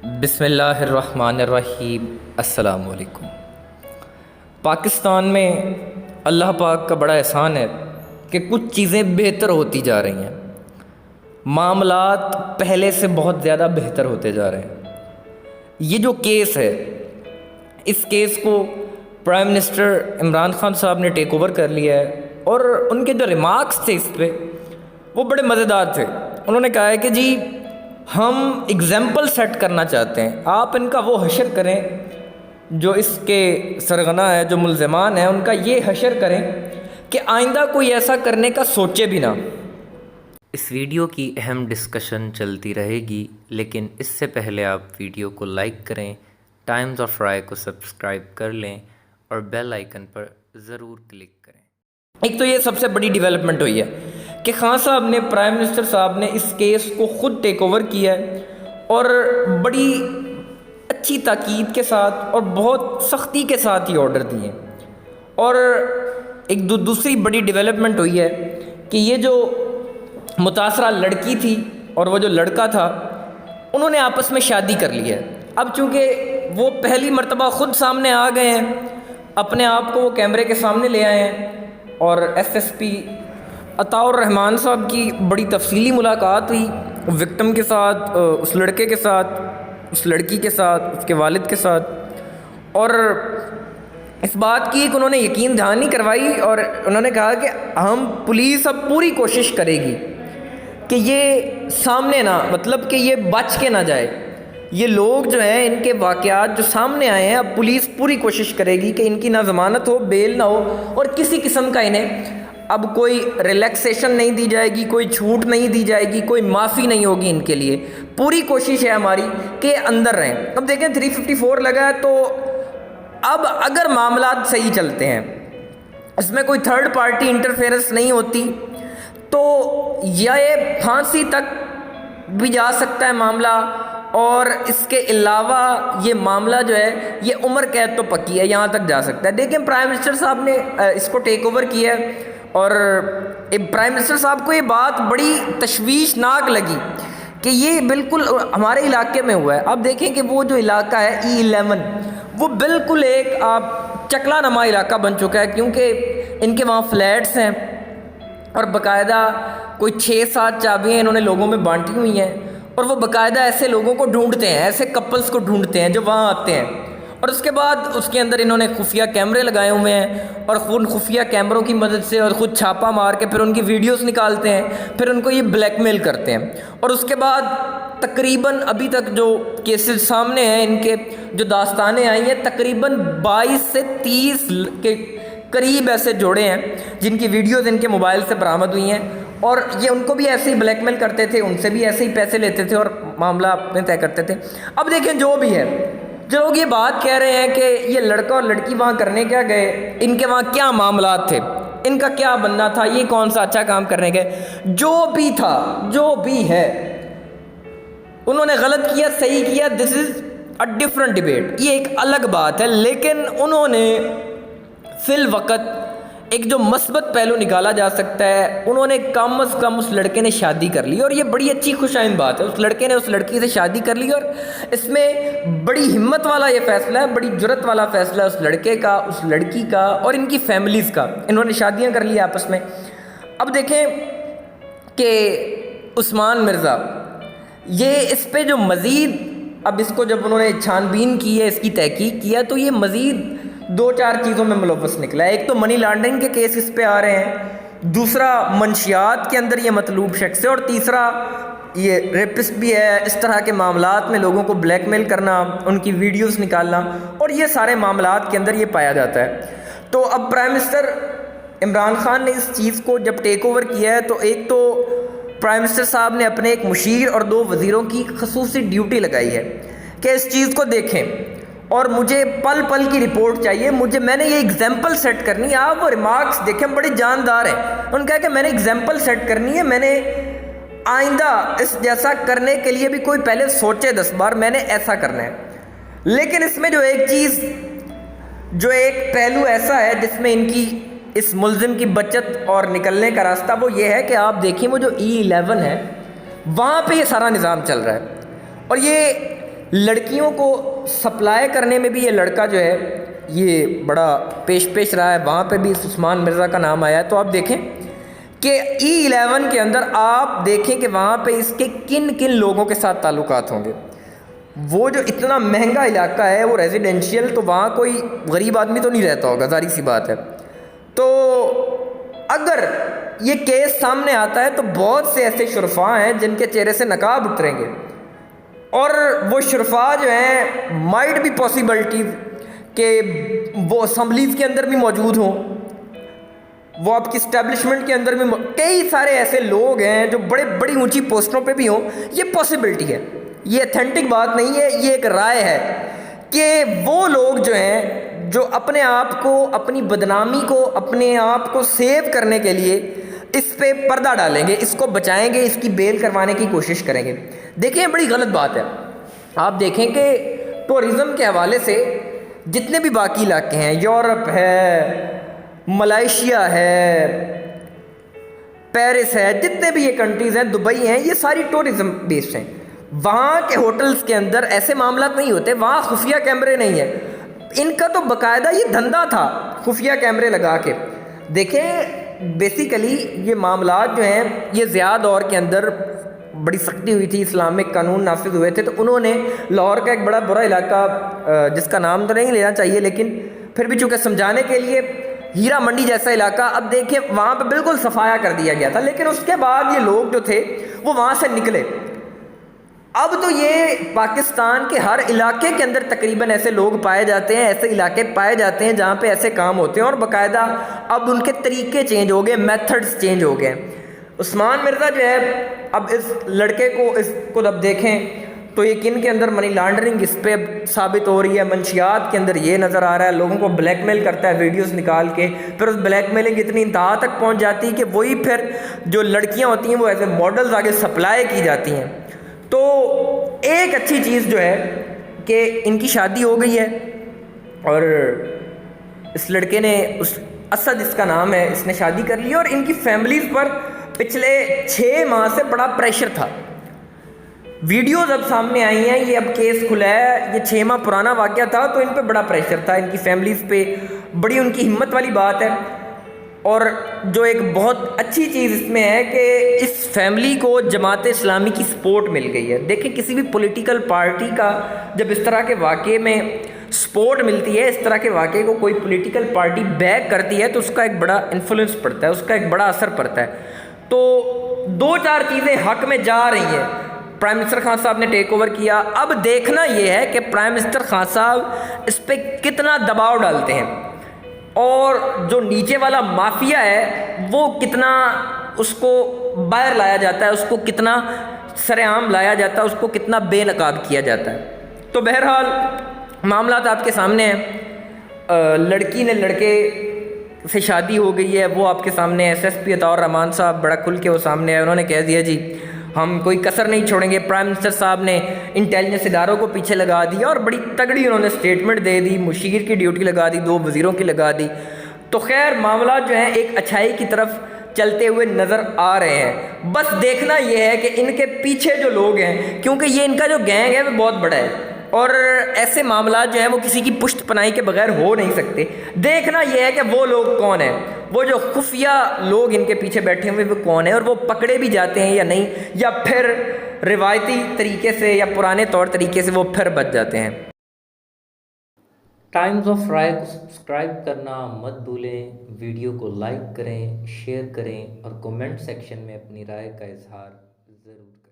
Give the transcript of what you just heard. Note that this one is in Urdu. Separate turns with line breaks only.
بسم اللہ الرحمن الرحیم۔ السلام علیکم۔ پاکستان میں اللہ پاک کا بڑا احسان ہے کہ کچھ چیزیں بہتر ہوتی جا رہی ہیں، معاملات پہلے سے بہت زیادہ بہتر ہوتے جا رہے ہیں۔ یہ جو کیس ہے، اس کیس کو پرائم منسٹر عمران خان صاحب نے ٹیک اوور کر لیا ہے، اور ان کے جو ریمارکس تھے اس پہ وہ بڑے مزیدار تھے۔ انہوں نے کہا ہے کہ جی ہم اگزامپل سیٹ کرنا چاہتے ہیں، آپ ان کا وہ حشر کریں جو اس کے سرغنہ ہے، جو ملزمان ہیں ان کا یہ حشر کریں کہ آئندہ کوئی ایسا کرنے کا سوچے بھی نہ۔ اس ویڈیو کی اہم ڈسکشن چلتی رہے گی، لیکن اس سے پہلے آپ ویڈیو کو لائک کریں، ٹائمز آف رائے کو سبسکرائب کر لیں اور بیل آئیکن پر ضرور کلک کریں۔ ایک تو یہ سب سے بڑی ڈیولپمنٹ ہوئی ہے کہ خان صاحب نے، پرائم منسٹر صاحب نے اس کیس کو خود ٹیک اوور کیا ہے اور بڑی اچھی تاکید کے ساتھ اور بہت سختی کے ساتھ یہ آرڈر دیے۔ اور ایک دوسری بڑی ڈیولپمنٹ ہوئی ہے کہ یہ جو متاثرہ لڑکی تھی اور وہ جو لڑکا تھا، انہوں نے آپس میں شادی کر لی ہے۔ اب چونکہ وہ پہلی مرتبہ خود سامنے آ گئے ہیں، اپنے آپ کو وہ کیمرے کے سامنے لے آئے ہیں، اور ایس ایس پی عطاء الرحمان صاحب کی بڑی تفصیلی ملاقات ہوئی وکٹم کے ساتھ، اس لڑکے کے ساتھ، اس لڑکی کے ساتھ، اس کے والد کے ساتھ، اور اس بات کی کہ انہوں نے یقین دہانی کروائی، اور انہوں نے کہا کہ ہم پولیس اب پوری کوشش کرے گی کہ یہ سامنے نہ، مطلب کہ یہ بچ کے نہ جائے، یہ لوگ جو ہیں ان کے واقعات جو سامنے آئے ہیں، اب پولیس پوری کوشش کرے گی کہ ان کی نہ ضمانت ہو، بیل نہ ہو، اور کسی قسم کا انہیں اب کوئی ریلیکسیشن نہیں دی جائے گی، کوئی چھوٹ نہیں دی جائے گی، کوئی معافی نہیں ہوگی ان کے لیے۔ پوری کوشش ہے ہماری کہ اندر رہیں۔ اب دیکھیں 354 لگا ہے، تو اب اگر معاملات صحیح چلتے ہیں، اس میں کوئی تھرڈ پارٹی انٹرفیئرنس نہیں ہوتی، تو یہ پھانسی تک بھی جا سکتا ہے معاملہ، اور اس کے علاوہ یہ معاملہ جو ہے یہ عمر قید تو پکی ہے، یہاں تک جا سکتا ہے۔ دیکھیں پرائم منسٹر صاحب نے اس کو ٹیک اوور کیا ہے، اور پرائم منسٹر صاحب کو یہ بات بڑی تشویشناک لگی کہ یہ بالکل ہمارے علاقے میں ہوا ہے۔ اب دیکھیں کہ وہ جو علاقہ ہے E11، وہ بالکل ایک چکلا نما علاقہ بن چکا ہے، کیونکہ ان کے وہاں فلیٹس ہیں، اور باقاعدہ کوئی 6-7 چابیاں انہوں نے لوگوں میں بانٹی ہوئی ہیں، اور وہ باقاعدہ ایسے لوگوں کو ڈھونڈتے ہیں، ایسے کپلز کو ڈھونڈتے ہیں جو وہاں آتے ہیں، اور اس کے بعد اس کے اندر انہوں نے خفیہ کیمرے لگائے ہوئے ہیں، اور خود خفیہ کیمروں کی مدد سے اور خود چھاپا مار کے پھر ان کی ویڈیوز نکالتے ہیں، پھر ان کو یہ بلیک میل کرتے ہیں، اور اس کے بعد تقریباً ابھی تک جو کیسز سامنے ہیں، ان کے جو داستانیں آئی ہیں، تقریباً 22 سے 30 کے قریب ایسے جوڑے ہیں جن کی ویڈیوز ان کے موبائل سے برآمد ہوئی ہیں، اور یہ ان کو بھی ایسے ہی بلیک میل کرتے تھے، ان سے بھی ایسے ہی پیسے لیتے تھے اور معاملہ اپنے طے کرتے تھے۔ اب دیکھیں جو بھی ہے، جو لوگ یہ بات کہہ رہے ہیں کہ یہ لڑکا اور لڑکی وہاں کرنے کیا گئے، ان کے وہاں کیا معاملات تھے، ان کا کیا بننا تھا، یہ کون سا اچھا کام کرنے گئے، جو بھی تھا، جو بھی ہے، انہوں نے غلط کیا، صحیح کیا، دس از اے ڈفرنٹ ڈیبیٹ، یہ ایک الگ بات ہے، لیکن انہوں نے فی الوقت ایک جو مثبت پہلو نکالا جا سکتا ہے، انہوں نے کم از کم اس لڑکے نے شادی کر لی، اور یہ بڑی اچھی خوشائند بات ہے، اس لڑکے نے اس لڑکی سے شادی کر لی، اور اس میں بڑی ہمت والا یہ فیصلہ ہے، بڑی جرت والا فیصلہ ہے اس لڑکے کا، اس لڑکی کا، اور ان کی فیملیز کا، انہوں نے شادیاں کر لی آپس میں۔ اب دیکھیں کہ عثمان مرزا، یہ اس پہ جو مزید، اب اس کو جب انہوں نے چھان بین کی ہے، اس کی تحقیق کیا، تو یہ مزید 2-4 چیزوں میں ملوث نکلا ہے۔ ایک تو منی لانڈرنگ کے کیس اس پہ آ رہے ہیں، دوسرا منشیات کے اندر یہ مطلوب شخص ہے، اور تیسرا یہ ریپسٹ بھی ہے، اس طرح کے معاملات میں لوگوں کو بلیک میل کرنا، ان کی ویڈیوز نکالنا، اور یہ سارے معاملات کے اندر یہ پایا جاتا ہے۔ تو اب پرائم منسٹر عمران خان نے اس چیز کو جب ٹیک اوور کیا ہے، تو ایک تو پرائم منسٹر صاحب نے اپنے ایک مشیر اور 2 وزیروں کی خصوصی ڈیوٹی لگائی ہے کہ اس چیز کو دیکھیں، اور مجھے پل پل کی رپورٹ چاہیے، میں نے یہ ایگزامپل سیٹ کرنی ہے۔ آپ وہ ریمارکس دیکھیں، بڑے جاندار ہیں، انہوں نے کہا کہ میں نے ایگزامپل سیٹ کرنی ہے، میں نے آئندہ اس جیسا کرنے کے لیے بھی کوئی پہلے سوچے 10 بار، میں نے ایسا کرنا ہے۔ لیکن اس میں جو ایک چیز، جو ایک پہلو ایسا ہے جس میں ان کی اس ملزم کی بچت اور نکلنے کا راستہ، وہ یہ ہے کہ آپ دیکھیں وہ جو E11 ہے، وہاں پہ یہ سارا نظام چل رہا ہے، اور یہ لڑکیوں کو سپلائی کرنے میں بھی یہ لڑکا جو ہے یہ بڑا پیش رہا ہے. وہاں پہ بھی عثمان مرزا کا نام آیا ہے. تو آپ دیکھیں کہ E11 کے اندر آپ دیکھیں کہ وہاں پہ اس کے کن کن لوگوں کے ساتھ تعلقات ہوں گے. وہ جو اتنا مہنگا علاقہ ہے وہ ریزیڈینشیل، تو وہاں کوئی غریب آدمی تو نہیں رہتا ہوگا، ظاہری سی بات ہے. تو اگر یہ کیس سامنے آتا ہے تو بہت سے ایسے شرفاء ہیں جن کے چہرے سے نقاب اتریں گے، اور وہ شرفاء جو ہیں مائٹ بھی پاسبلٹی کہ وہ اسمبلیز کے اندر بھی موجود ہوں، وہ آپ کی اسٹیبلشمنٹ کے اندر بھی کئی سارے ایسے لوگ ہیں جو بڑی اونچی پوسٹوں پہ بھی ہوں. یہ پاسبلٹی ہے، یہ اتھینٹک بات نہیں ہے، یہ ایک رائے ہے کہ وہ لوگ جو ہیں جو اپنے آپ کو، اپنی بدنامی کو، اپنے آپ کو سیو کرنے کے لیے اس پہ پردہ ڈالیں گے، اس کو بچائیں گے، اس کی بیل کروانے کی کوشش کریں گے. دیکھیں بڑی غلط بات ہے. آپ دیکھیں کہ ٹورزم کے حوالے سے جتنے بھی باقی علاقے ہیں، یورپ ہے، ملائیشیا ہے، پیرس ہے، جتنے بھی یہ کنٹریز ہیں، دبئی ہیں، یہ ساری ٹورزم بیسڈ ہیں. وہاں کے ہوٹلز کے اندر ایسے معاملات نہیں ہوتے، وہاں خفیہ کیمرے نہیں ہیں. ان کا تو باقاعدہ یہ دھندا تھا خفیہ کیمرے لگا کے. دیکھیں بیسیکلی یہ معاملات جو ہیں یہ ضیاء دور کے اندر بڑی سختی ہوئی تھی، اسلامک قانون نافذ ہوئے تھے، تو انہوں نے لاہور کا ایک بڑا برا علاقہ جس کا نام تو نہیں لینا چاہیے لیکن پھر بھی چونکہ سمجھانے کے لیے، ہیرا منڈی جیسا علاقہ، اب دیکھیں وہاں پہ بالکل صفایا کر دیا گیا تھا، لیکن اس کے بعد یہ لوگ جو تھے وہ وہاں سے نکلے. اب تو یہ پاکستان کے ہر علاقے کے اندر تقریباً ایسے لوگ پائے جاتے ہیں، ایسے علاقے پائے جاتے ہیں جہاں پہ ایسے کام ہوتے ہیں، اور باقاعدہ اب ان کے طریقے چینج ہو گئے، میتھڈز چینج ہو گئے. عثمان مرزا جو ہے، اب اس لڑکے کو، اس کو اب دیکھیں تو یہ کن کے اندر منی لانڈرنگ اس پہ ثابت ہو رہی ہے، منشیات کے اندر یہ نظر آ رہا ہے، لوگوں کو بلیک میل کرتا ہے ویڈیوز نکال کے، پھر اس بلیک میلنگ اتنی انتہا تک پہنچ جاتی ہے کہ وہی پھر جو لڑکیاں ہوتی ہیں وہ ایز اے ماڈلز آگے سپلائی کی جاتی ہیں. تو ایک اچھی چیز جو ہے کہ ان کی شادی ہو گئی ہے، اور اس لڑکے نے، اس اسد اس کا نام ہے، اس نے شادی کر لی، اور ان کی فیملیز پر پچھلے 6 ماہ سے بڑا پریشر تھا. ویڈیوز اب سامنے آئی ہیں، یہ اب کیس کھلا ہے، یہ 6 ماہ پرانا واقعہ تھا، تو ان پہ بڑا پریشر تھا، ان کی فیملیز پہ. بڑی ان کی ہمت والی بات ہے. اور جو ایک بہت اچھی چیز اس میں ہے کہ اس فیملی کو جماعت اسلامی کی سپورٹ مل گئی ہے. دیکھیں کسی بھی پولیٹیکل پارٹی کا جب اس طرح کے واقعے میں سپورٹ ملتی ہے، اس طرح کے واقعے کو کوئی پولیٹیکل پارٹی بیک کرتی ہے، تو اس کا ایک بڑا انفلوئنس پڑتا ہے، اس کا ایک بڑا اثر پڑتا ہے. تو 2-4 چیزیں حق میں جا رہی ہیں. پرائم منسٹر خان صاحب نے ٹیک اوور کیا، اب دیکھنا یہ ہے کہ پرائم منسٹر خان صاحب اس پہ کتنا دباؤ ڈالتے ہیں، اور جو نیچے والا مافیا ہے وہ کتنا اس کو باہر لایا جاتا ہے، اس کو کتنا سر عام لایا جاتا ہے، اس کو کتنا بے نقاب کیا جاتا ہے. تو بہرحال معاملات آپ کے سامنے ہیں. لڑکی نے لڑکے سے شادی ہو گئی ہے، وہ آپ کے سامنے. ایس ایس پی عطاء الرحمان صاحب بڑا کھل کے وہ سامنے آئے، انہوں نے کہہ دیا جی ہم کوئی کسر نہیں چھوڑیں گے. پرائم منسٹر صاحب نے انٹیلیجنس اداروں کو پیچھے لگا دیا، اور بڑی تگڑی انہوں نے اسٹیٹمنٹ دے دی، مشیر کی ڈیوٹی لگا دی، 2 وزیروں کی لگا دی. تو خیر معاملات جو ہیں ایک اچھائی کی طرف چلتے ہوئے نظر آ رہے ہیں. بس دیکھنا یہ ہے کہ ان کے پیچھے جو لوگ ہیں، کیونکہ یہ ان کا جو گینگ ہے وہ بہت بڑا ہے، اور ایسے معاملات جو ہیں وہ کسی کی پشت پناہی کے بغیر ہو نہیں سکتے. دیکھنا یہ ہے کہ وہ لوگ کون ہیں، وہ جو خفیہ لوگ ان کے پیچھے بیٹھے ہوئے وہ کون ہیں، اور وہ پکڑے بھی جاتے ہیں یا نہیں، یا پھر روایتی طریقے سے یا پرانے طور طریقے سے وہ پھر بچ جاتے ہیں. ٹائمز آف رائے کو سبسکرائب کرنا مت بھولیں، ویڈیو کو لائک کریں، شیئر کریں، اور کومنٹ سیکشن میں اپنی رائے کا اظہار ضرور کریں.